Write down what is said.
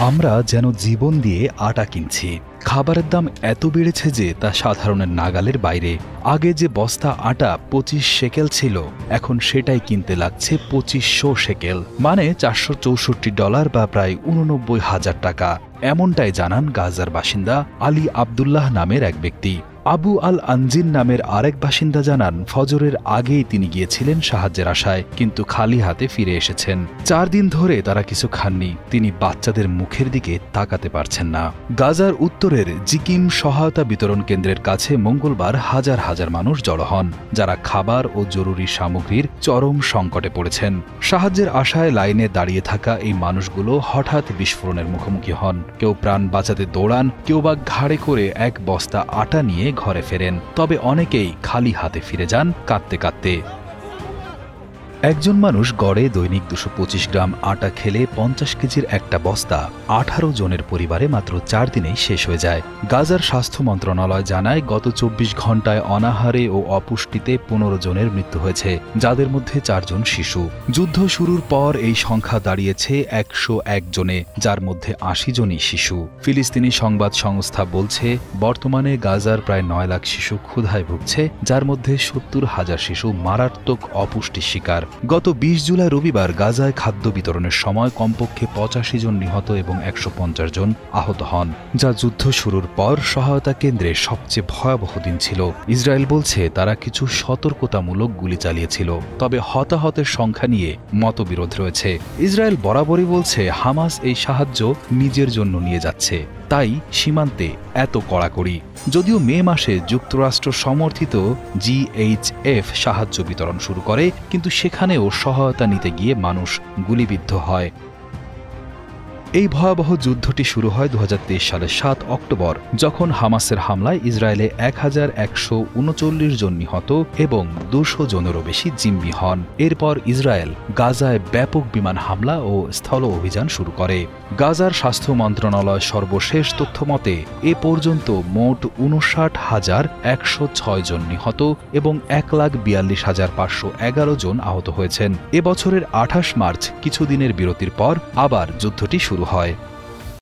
আমরা যেন জীবন দিয়ে আটা কিনছি। খাবারের দাম এত বেড়েছে যে তা সাধারণের নাগালের বাইরে। আগে যে বস্তা আটা 25 শেকেল ছিল, এখন সেটাই কিনতে লাগছে 2500 শেকেল, মানে $464 বা প্রায় 89,000 টাকা। এমনটাই জানান গাজার বাসিন্দা আলী আবদুল্লাহ নামের এক ব্যক্তি। আবু আল আনজিন নামের আরেক বাসিন্দা জানান, ফজরের আগেই তিনি গিয়েছিলেন সাহায্যের আশায়, কিন্তু খালি হাতে ফিরে এসেছেন। 4 দিন ধরে তারা কিছু খাননি। তিনি বাচ্চাদের মুখের দিকে তাকাতে পারছেন না। গাজার উত্তরের জিকিম সহায়তা বিতরণ কেন্দ্রের কাছে মঙ্গলবার হাজার হাজার মানুষ জড়ো হন, যারা খাবার ও জরুরি সামগ্রীর চরম সংকটে পড়েছেন। সাহায্যের আশায় লাইনে দাঁড়িয়ে থাকা এই মানুষগুলো হঠাৎ বিস্ফোরণের মুখোমুখি হন। কেউ প্রাণ বাঁচাতে দৌড়ান, কেউ বা ঘাড়ে করে এক বস্তা আটা নিয়ে ঘরে ফেরেন। তবে অনেকেই খালি হাতে ফিরে যান কাঁদতে কাঁদতে। একজন মানুষ গড়ে দৈনিক 225 গ্রাম আটা খেলে 50 কেজির একটা বস্তা 18 জনের পরিবারে মাত্র 4 দিনেই শেষ হয়ে যায়। গাজার স্বাস্থ্য মন্ত্রণালয় জানায়, গত 24 ঘণ্টায় অনাহারে ও অপুষ্টিতে 15 জনের মৃত্যু হয়েছে, যাদের মধ্যে 4 জন শিশু। যুদ্ধ শুরুর পর এই সংখ্যা দাঁড়িয়েছে 101 জনে, যার মধ্যে 80 জনই শিশু। ফিলিস্তিনি সংবাদ সংস্থা বলছে, বর্তমানে গাজার প্রায় 9 লাখ শিশু ক্ষুধায় ভুগছে, যার মধ্যে 70,000 শিশু মারাত্মক অপুষ্টির শিকার। গত 20 জুলাই রবিবার গাজায় খাদ্য বিতরণের সময় কমপক্ষে 85 জন নিহত এবং 150 জন আহত হন, যা যুদ্ধ শুরুর পর সহায়তা কেন্দ্রে সবচেয়ে ভয়াবহ দিন ছিল। ইসরায়েল বলছে তারা কিছু সতর্কতামূলক গুলি চালিয়েছিল, তবে হতাহতের সংখ্যা নিয়ে মতবিরোধ রয়েছে। ইসরায়েল বরাবরই বলছে হামাস এই সাহায্য নিজের জন্য নিয়ে যাচ্ছে, তাই সীমান্তে এত কড়াকড়ি। যদিও মে মাসে যুক্তরাষ্ট্র সমর্থিত GHF সাহায্য বিতরণ শুরু করে, কিন্তু সেখানেও সহায়তা নিতে গিয়ে মানুষ গুলিবিদ্ধ হয়। এই ভয়াবহ যুদ্ধটি শুরু হয় 2023 সালের 7 অক্টোবর, যখন হামাসের হামলায় ইসরায়েলে 1139 জন নিহত এবং 200 জনেরও বেশি জিম্মি হন। এরপর ইসরায়েল গাজায় ব্যাপক বিমান হামলা ও স্থল অভিযান শুরু করে। গাজার স্বাস্থ্য মন্ত্রণালয় সর্বশেষ তথ্য মতে এ পর্যন্ত মোট 59,106 জন নিহত এবং 1,42,511 জন আহত হয়েছেন। এবছরের 28 মার্চ কিছুদিনের বিরতির পর আবার যুদ্ধটি শুরু হয়।